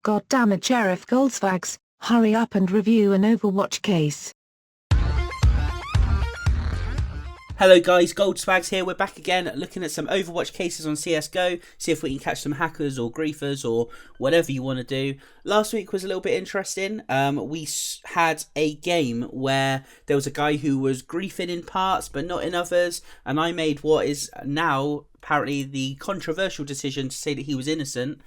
God damn it, Sheriff Goldswags, hurry up and review an Overwatch case. Hello guys, Goldswags here. We're back again looking at some Overwatch cases on CSGO, see if we can catch some hackers or griefers or whatever you want to do. Last week was a little bit interesting. We had a game where there was a guy who was griefing in parts but not in others, and I made what is now apparently the controversial decision to say that he was innocent.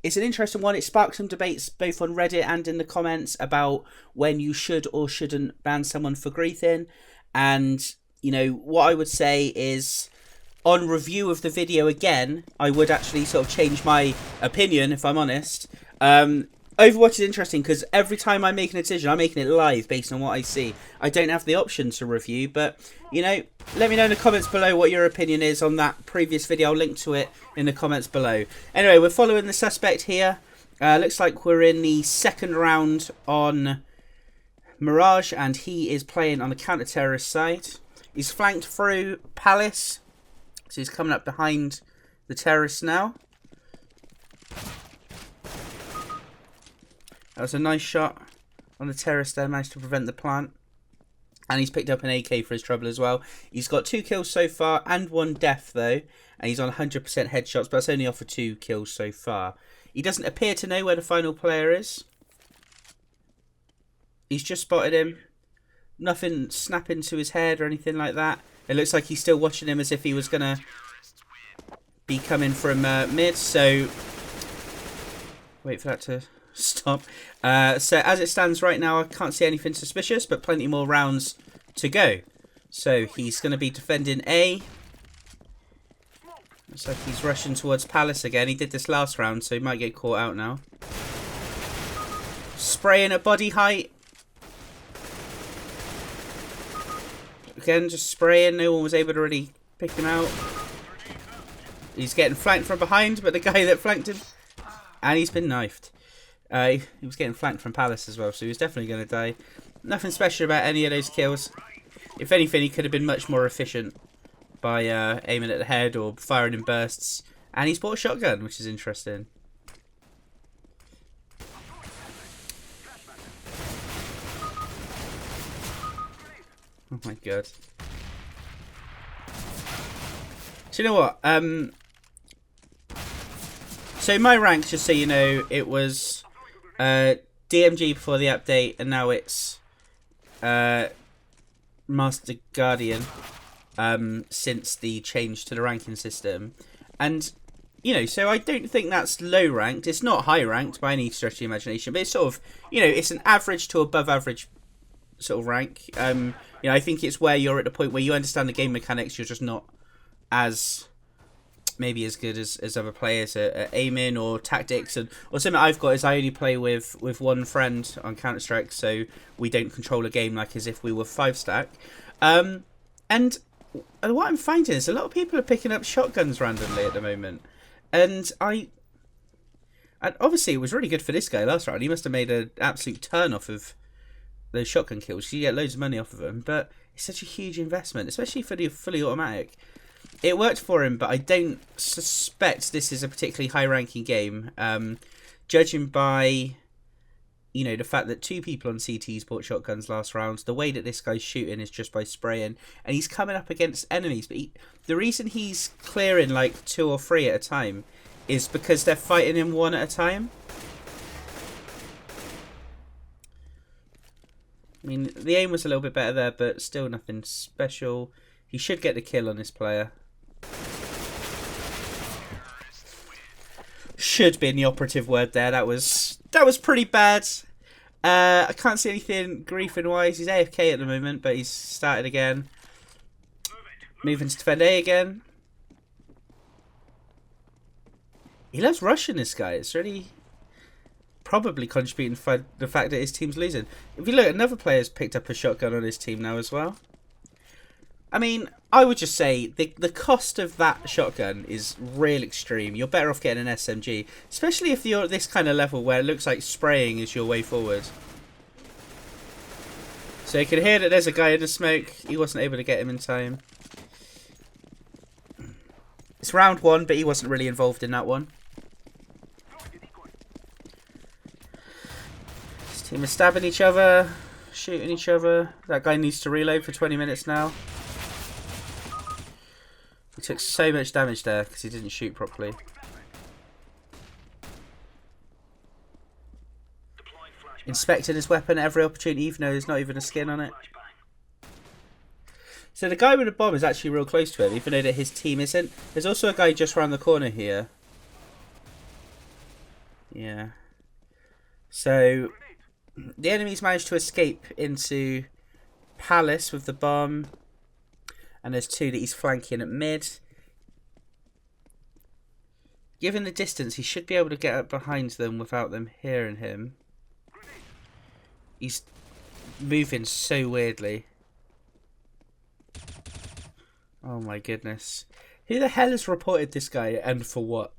It's an interesting one. It sparked some debates both on Reddit and in the comments about when you should or shouldn't ban someone for griefing. And you know, what I would say is, on review of the video again, I would actually sort of change my opinion, if I'm honest. Overwatch is interesting because every time I make a decision, I'm making it live based on what I see. I don't have the option to review, but, you know, let me know in the comments below what your opinion is on that previous video. I'll link to it in the comments below. Anyway, we're following the suspect here. Looks like we're in the second round on Mirage, and he is playing on the counter-terrorist side. He's flanked through Palace, so he's coming up behind the terrorists now. That was a nice shot on the terrorist there, managed to prevent the plant. And he's picked up an AK for his trouble as well. He's got 2 kills so far and 1 death though, and he's on 100% headshots, but that's only off for 2 kills so far. He doesn't appear to know where the final player is. He's just spotted him. Nothing snapping to his head or anything like that. It looks like he's still watching him as if he was going to be coming from mid. So, wait for that to stop. So, as it stands right now, I can't see anything suspicious, but plenty more rounds to go. So, he's going to be defending A. Looks like he's rushing towards Palace again. He did this last round, so he might get caught out now. Spraying at body height. Again, just spraying. No one was able to really pick him out. He's getting flanked from behind, but the guy that flanked him, and he's been knifed. He was getting flanked from Palace as well, so he was definitely going to die. Nothing special about any of those kills. If anything, he could have been much more efficient by aiming at the head or firing in bursts. And he's bought a shotgun, which is interesting. Oh my god. So you know what? So my rank, just so you know, it was DMG before the update, and now it's Master Guardian since the change to the ranking system. And you know, so I don't think that's low ranked. It's not high ranked by any stretch of the imagination, but it's sort of, you know, it's an average to above average sort of rank. You know, I think it's where you're at the point where you understand the game mechanics. You're just not as maybe as good as other players at aiming or tactics. And or something I've got is I only play with one friend on Counter-Strike, so we don't control a game like as if we were 5-stack. And what I'm finding is a lot of people are picking up shotguns randomly at the moment, and obviously it was really good for this guy last round. He must have made an absolute turn off of those shotgun kills. You get loads of money off of them, but it's such a huge investment, especially for the fully automatic. It worked for him, but I don't suspect this is a particularly high-ranking game. Judging by, you know, the fact that 2 people on CTs bought shotguns last round, the way that this guy's shooting is just by spraying, and he's coming up against enemies. But the reason he's clearing like 2 or 3 at a time is because they're fighting him 1 at a time. I mean, the aim was a little bit better there, but still nothing special. He should get the kill on this player. Should be in the operative word there. That was pretty bad. I can't see anything griefing wise. He's AFK at the moment, but he's started again. Moving to defend A again. He loves rushing, this guy. It's really probably contributing to the fact that his team's losing. If you look, another player's picked up a shotgun on his team now as well. I mean, I would just say the cost of that shotgun is real extreme. You're better off getting an SMG, especially if you're at this kind of level where it looks like spraying is your way forward. So you can hear that there's a guy in the smoke. He wasn't able to get him in time. It's round 1, but he wasn't really involved in that one. Team are stabbing each other, shooting each other. That guy needs to reload for 20 minutes now. He took so much damage there because he didn't shoot properly. Inspecting his weapon at every opportunity, even though there's not even a skin on it. So the guy with the bomb is actually real close to him, even though that his team isn't. There's also a guy just around the corner here. Yeah. So the enemies managed to escape into Palace with the bomb. And there's two that he's flanking at mid. Given the distance, he should be able to get up behind them without them hearing him. He's moving so weirdly. Oh my goodness. Who the hell has reported this guy and for what?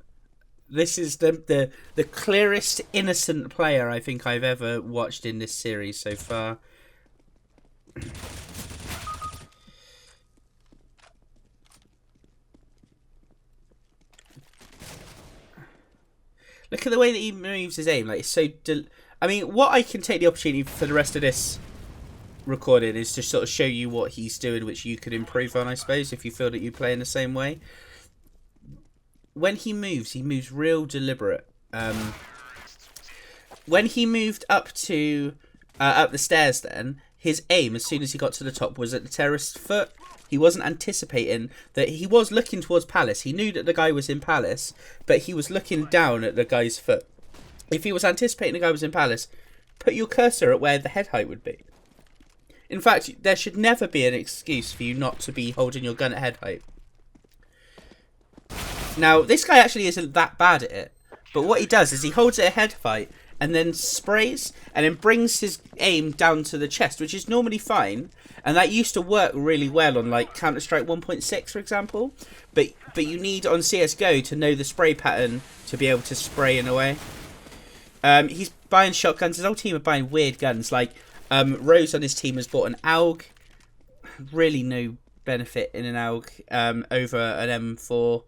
This is the clearest innocent player I think I've ever watched in this series so far. Look at the way that he moves his aim. Like, it's so... I mean, what I can take the opportunity for the rest of this recording is to sort of show you what he's doing, which you could improve on, I suppose, if you feel that you play in the same way. When he moves real deliberate. When he moved up to... up the stairs then, his aim, as soon as he got to the top, was at the terrorist's foot. He wasn't anticipating that. He was looking towards Palace. He knew that the guy was in Palace, but he was looking down at the guy's foot. If he was anticipating the guy was in Palace, put your cursor at where the head height would be. In fact, there should never be an excuse for you not to be holding your gun at head height. Now, this guy actually isn't that bad at it, but what he does is he holds it at head height and then sprays and then brings his aim down to the chest, which is normally fine. And that used to work really well on like Counter-Strike 1.6, for example. But you need on CSGO to know the spray pattern to be able to spray in a way. He's buying shotguns. His whole team are buying weird guns. Like Rose on his team has bought an AUG. Really no benefit in an AUG over an M4.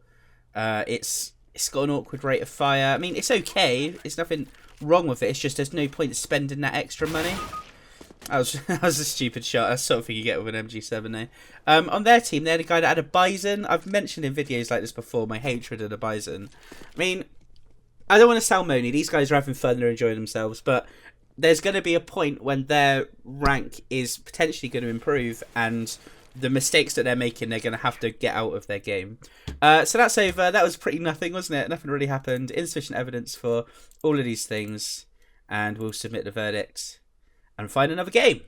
It's got an awkward rate of fire. I mean, it's okay. It's nothing wrong with it. It's just there's no point spending that extra money. That was a stupid shot. That's sort of thing you get with an MG7 now. On their team, they had a guy that had a Bison. I've mentioned in videos like this before my hatred of the Bison. I mean, I don't want to sound moany. These guys are having fun. They're enjoying themselves. But there's going to be a point when their rank is potentially going to improve. And the mistakes that they're making, they're going to have to get out of their game. So that's over. That was pretty nothing, wasn't it? Nothing really happened. Insufficient evidence for all of these things. And we'll submit the verdict. And find another game.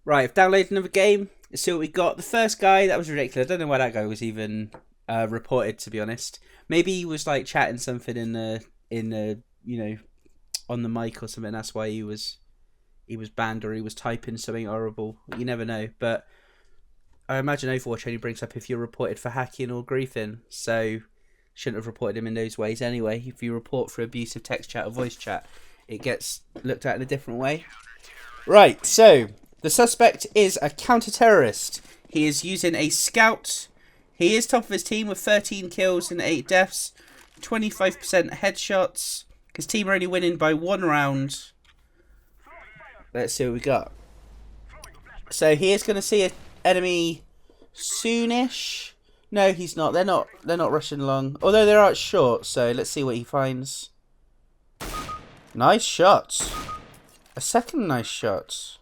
Right, I've downloaded another game. Let's see what we got. The first guy, that was ridiculous. I don't know why that guy was even reported, to be honest. Maybe he was like chatting something in the you know, on the mic or something. That's why he was banned, or he was typing something horrible. You never know. But I imagine Overwatch only brings up if you're reported for hacking or griefing. So shouldn't have reported him in those ways anyway. If you report for abusive text chat or voice chat, it gets looked at in a different way. Right, so the suspect is a counter-terrorist. He is using a scout. He is top of his team with 13 kills and 8 deaths. 25% headshots. His team are only winning by 1 round. Let's see what we got. So he is going to see an enemy soonish. No, he's not. They're not rushing along. Although they're out short, so let's see what he finds. Nice shots. A second nice shot.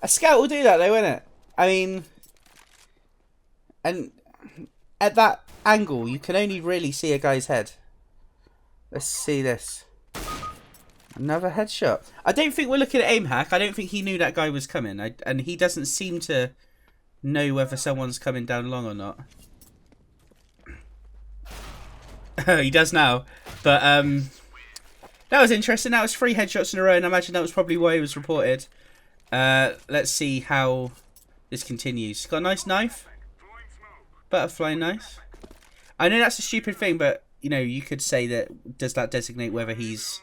A scout will do that though, won't it? I mean, and at that angle, you can only really see a guy's head. Let's see this. Another headshot. I don't think we're looking at aim hack. I don't think he knew that guy was coming. And he doesn't seem to know whether someone's coming down long or not. He does now. But, that was interesting. That was 3 headshots in a row, and I imagine that was probably why he was reported. Let's see how this continues. Got a nice knife. Butterfly knife. I know that's a stupid thing, but, you know, you could say that, does that designate whether he's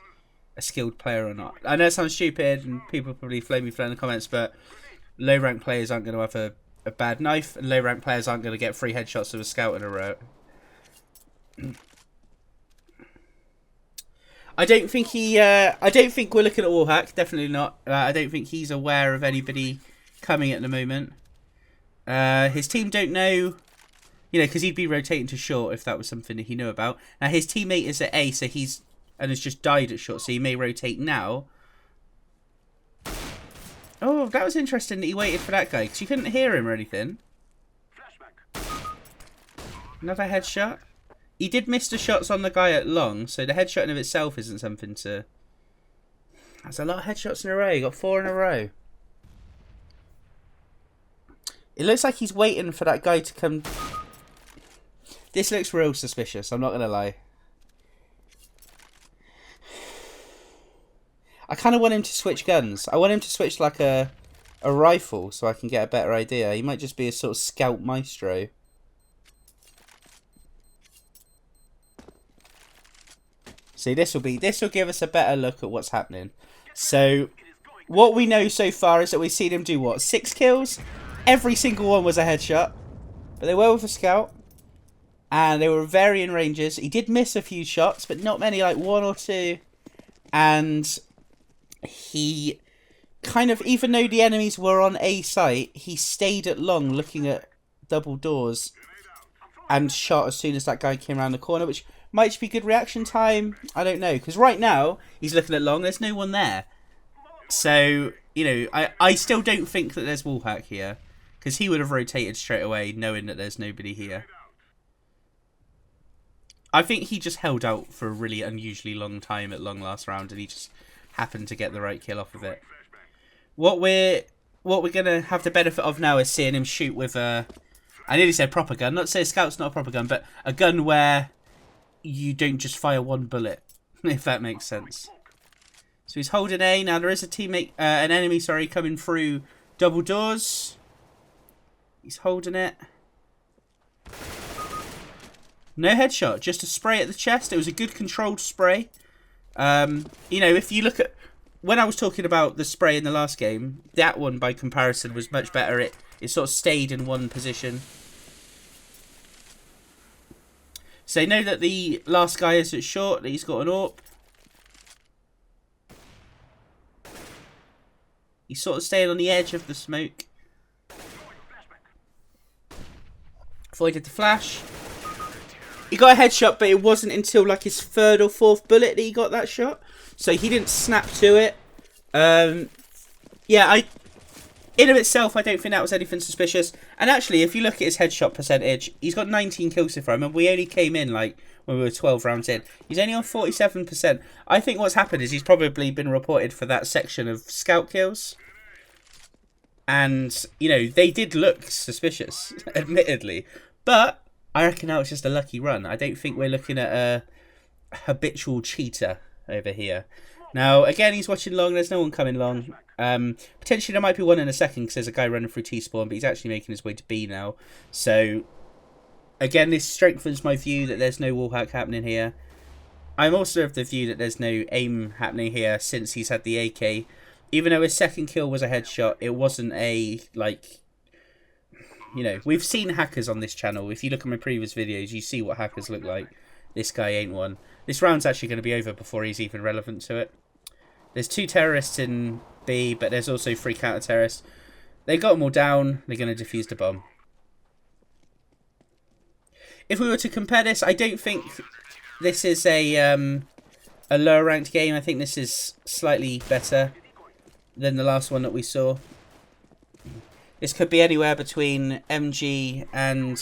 a skilled player or not? I know it sounds stupid, and people probably flame me for that in the comments, but low-rank players aren't going to have a bad knife, and low-rank players aren't going to get 3 headshots of a scout in a row. I don't think he. I don't think we're looking at wallhack. Definitely not. I don't think he's aware of anybody coming at the moment. His team don't know. You know, because he'd be rotating to short if that was something that he knew about. Now his teammate is at A, so he's and has just died at short, so he may rotate now. Oh, that was interesting that he waited for that guy because you couldn't hear him or anything. Another headshot. He did miss the shots on the guy at long, so the headshot in of itself isn't something to... That's a lot of headshots in a row. You got 4 in a row. It looks like he's waiting for that guy to come... This looks real suspicious, I'm not going to lie. I kind of want him to switch guns. I want him to switch like a rifle so I can get a better idea. He might just be a sort of scout maestro. See, this will give us a better look at what's happening. So, what we know so far is that we've seen him do what? 6 kills? Every single one was a headshot. But they were with a scout. And they were varying ranges. He did miss a few shots, but not many, like 1 or 2. And he kind of, even though the enemies were on A site, he stayed at long looking at double doors and shot as soon as that guy came around the corner, which might just be good reaction time. I don't know, because right now he's looking at long, there's no one there. So, you know, I still don't think that there's wallhack here, because he would have rotated straight away knowing that there's nobody here. I think he just held out for a really unusually long time at long last round, and he just happened to get the right kill off of it. What we're gonna have the benefit of now is seeing him shoot with a, I nearly said proper gun, not to say a scout's not a proper gun, but a gun where you don't just fire 1 bullet, if that makes sense. So he's holding A. Now there is a teammate, an enemy, sorry, coming through double doors. He's holding it. No headshot, just a spray at the chest. It was a good controlled spray. You know, if you look at... When I was talking about the spray in the last game, that one, by comparison, was much better. It sort of stayed in one position. So know that the last guy is at short, that he's got an AWP. He's sort of staying on the edge of the smoke. Avoided the flash. He got a headshot, but it wasn't until like his 3rd or 4th bullet that he got that shot. So he didn't snap to it. Yeah, in of itself, I don't think that was anything suspicious. And actually, if you look at his headshot percentage, he's got 19 kills so far. I mean, we only came in like when we were 12 rounds in. He's only on 47%. I think what's happened is he's probably been reported for that section of scout kills. And, you know, they did look suspicious, admittedly. But I reckon that was just a lucky run. I don't think we're looking at a habitual cheater over here. Now, again, he's watching long. There's no one coming long. Potentially there might be one in a second because there's a guy running through T-spawn, but he's actually making his way to B now. So, again, this strengthens my view that there's no wallhack happening here. I'm also of the view that there's no aim happening here since he's had the AK. Even though his 2nd kill was a headshot, it wasn't a, like... You know, we've seen hackers on this channel. If you look at my previous videos, you see what hackers look like. This guy ain't one. This round's actually going to be over before he's even relevant to it. There's 2 terrorists in B, but there's also 3 counter-terrorists. They got them all down. They're going to defuse the bomb. If we were to compare this, I don't think this is a lower ranked game. I think this is slightly better than the last one that we saw. This could be anywhere between MG and,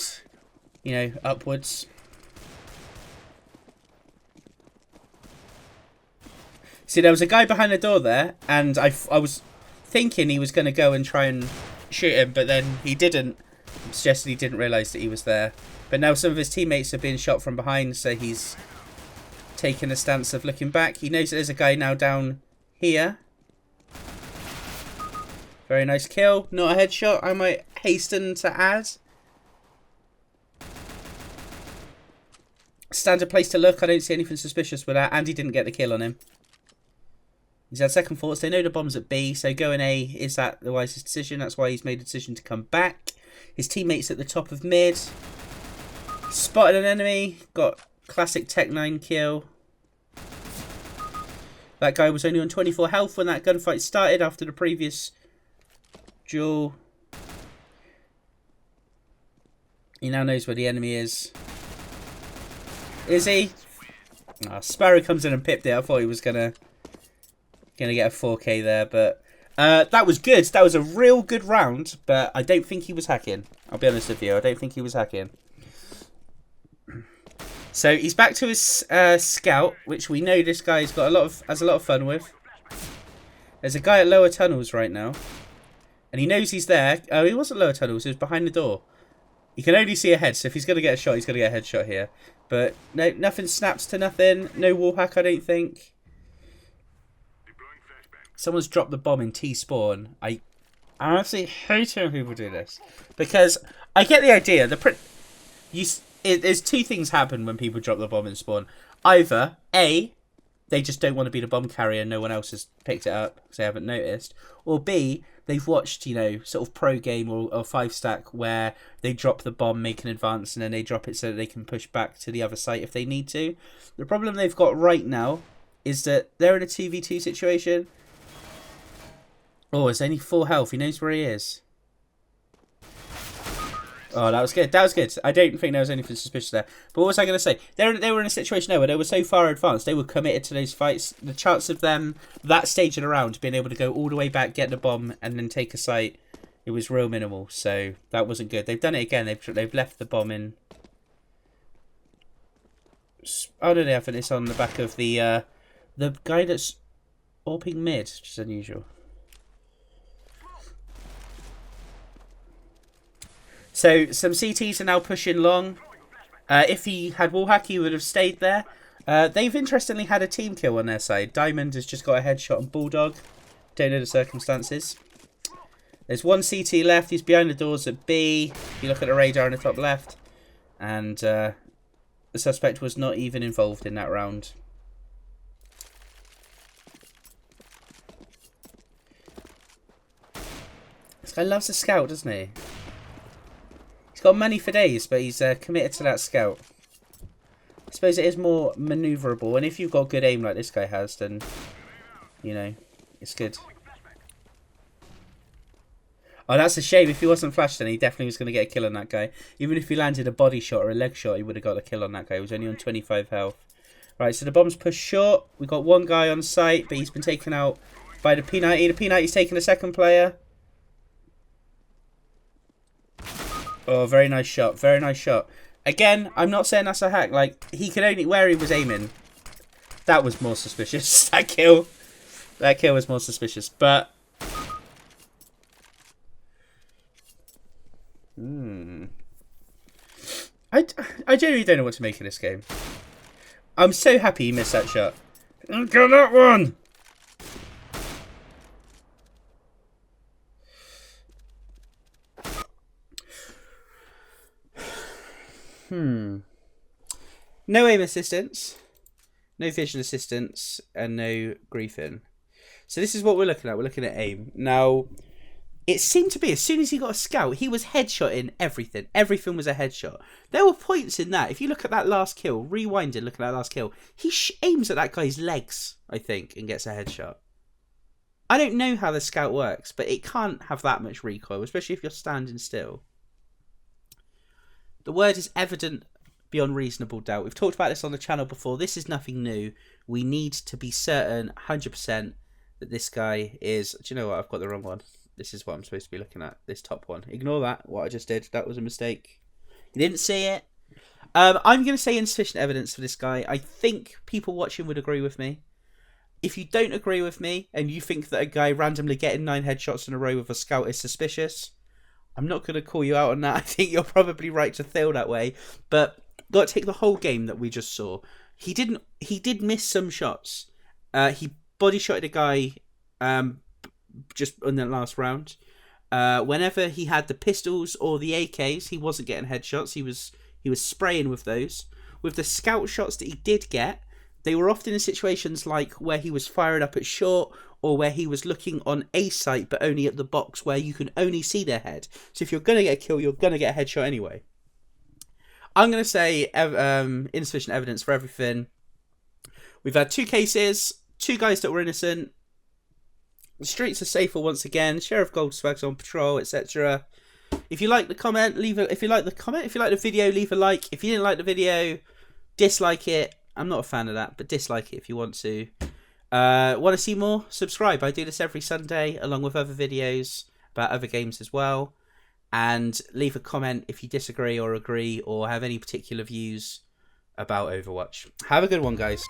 you know, upwards. See, there was a guy behind the door there, and I was thinking he was going to go and try and shoot him, but then he didn't. It suggested he didn't realise that he was there. But now some of his teammates are being shot from behind, so he's taking a stance of looking back. He knows that there's a guy now down here. Very nice kill. Not a headshot, I might hasten to add. Standard place to look. I don't see anything suspicious with that. And he didn't get the kill on him. He's had second thoughts. They know the bomb's at B, so going A, is that the wisest decision? That's why he's made a decision to come back. His teammates at the top of mid. Spotted an enemy. Got classic Tech 9 kill. That guy was only on 24 health when that gunfight started after the previous duel. He now knows where the enemy is. Is he? Oh, Sparrow comes in and pipped it. I thought he was gonna get a 4K there, but that was good. That was a real good round, but I don't think he was hacking. I'll be honest with you. I don't think he was hacking. So he's back to his scout, which we know this guy's got has a lot of fun with. There's a guy at lower tunnels right now, and he knows he's there. Oh, he wasn't lower tunnels. He was behind the door. He can only see ahead, so if he's gonna get a shot, he's gonna get a headshot here. But no, nothing snaps to nothing. No wall hack, I don't think. Someone's dropped the bomb in T-spawn. I honestly hate when people do this, because I get the idea. There's two things happen when people drop the bomb in spawn. Either A, they just don't want to be the bomb carrier and no one else has picked it up because they haven't noticed. Or B, they've watched, you know, sort of pro game or 5-stack where they drop the bomb, make an advance, and then they drop it so that they can push back to the other site if they need to. The problem they've got right now is that they're in a 2v2 situation. Oh, it's only 4 health. He knows where he is. Oh, that was good. That was good. I don't think there was anything suspicious there. But what was I going to say? They were in a situation there where they were so far advanced, they were committed to those fights. The chance of them, that stage of the round, being able to go all the way back, get the bomb, and then take a site, it was real minimal. So that wasn't good. They've done it again. They've left the bomb in. Oh, no, they haven't. It's on the back of the guy that's AWPing mid, which is unusual. So, some CTs are now pushing long. If he had wallhack, he would have stayed there. They've interestingly had a team kill on their side. Diamond has just got a headshot on Bulldog. Don't know the circumstances. There's one CT left. He's behind the doors at B. If you look at the radar on the top left. And the suspect was not even involved in that round. This guy loves a scout, doesn't he? He's got money for days, but he's committed to that scout. I suppose it is more manoeuvrable, and if you've got good aim like this guy has, then, you know, it's good. Oh, that's a shame. If he wasn't flashed, then he definitely was going to get a kill on that guy. Even if he landed a body shot or a leg shot, he would have got a kill on that guy. He was only on 25 health. Right, so the bomb's pushed short. We've got one guy on site, but he's been taken out by the P90. The P90's taking a second player. Oh, very nice shot. Very nice shot. Again, I'm not saying that's a hack. Like, he could only... Where he was aiming. That was more suspicious. That kill was more suspicious. But... I genuinely don't know what to make of this game. I'm so happy he missed that shot. Get that one! No aim assistance, no visual assistance, and no griefing. So this is what we're looking at. We're looking at aim. Now, it seemed to be, as soon as he got a scout, he was headshotting everything. Everything was a headshot. There were points in that. If you look at that last kill, rewind it, look at that last kill, he aims at that guy's legs, I think, and gets a headshot. I don't know how the scout works, but it can't have that much recoil, especially if you're standing still. The word is evident beyond reasonable doubt. We've talked about this on the channel before. This is nothing new. We need to be certain, 100%, that this guy is... Do you know what? I've got the wrong one. This is what I'm supposed to be looking at. This top one. Ignore that, what I just did. That was a mistake. You didn't see it. I'm going to say insufficient evidence for this guy. I think people watching would agree with me. If you don't agree with me, and you think that a guy randomly getting 9 headshots in a row with a scout is suspicious, I'm not going to call you out on that. I think you're probably right to feel that way. But got to take the whole game that we just saw. He did miss some shots. He body shotted a guy just in the last round. Whenever he had the pistols or the AKs, he wasn't getting headshots. He was spraying with those. With the scout shots that he did get, they were often in situations like where he was firing up at short, or where he was looking on a site but only at the box where you can only see their head. So if you're going to get a kill, you're going to get a headshot anyway. I'm going to say insufficient evidence for everything. We've had 2 cases, 2 guys that were innocent. The streets are safer once again. Sheriff Goldswags on patrol, etc. If you like the comment, leave a. If you like the comment, if you like the video, leave a like. If you didn't like the video, dislike it. I'm not a fan of that, but dislike it if you want to. Want to see more? Subscribe. I do this every Sunday, along with other videos about other games as well. And leave a comment if you disagree or agree, or have any particular views about Overwatch. Have a good one, guys.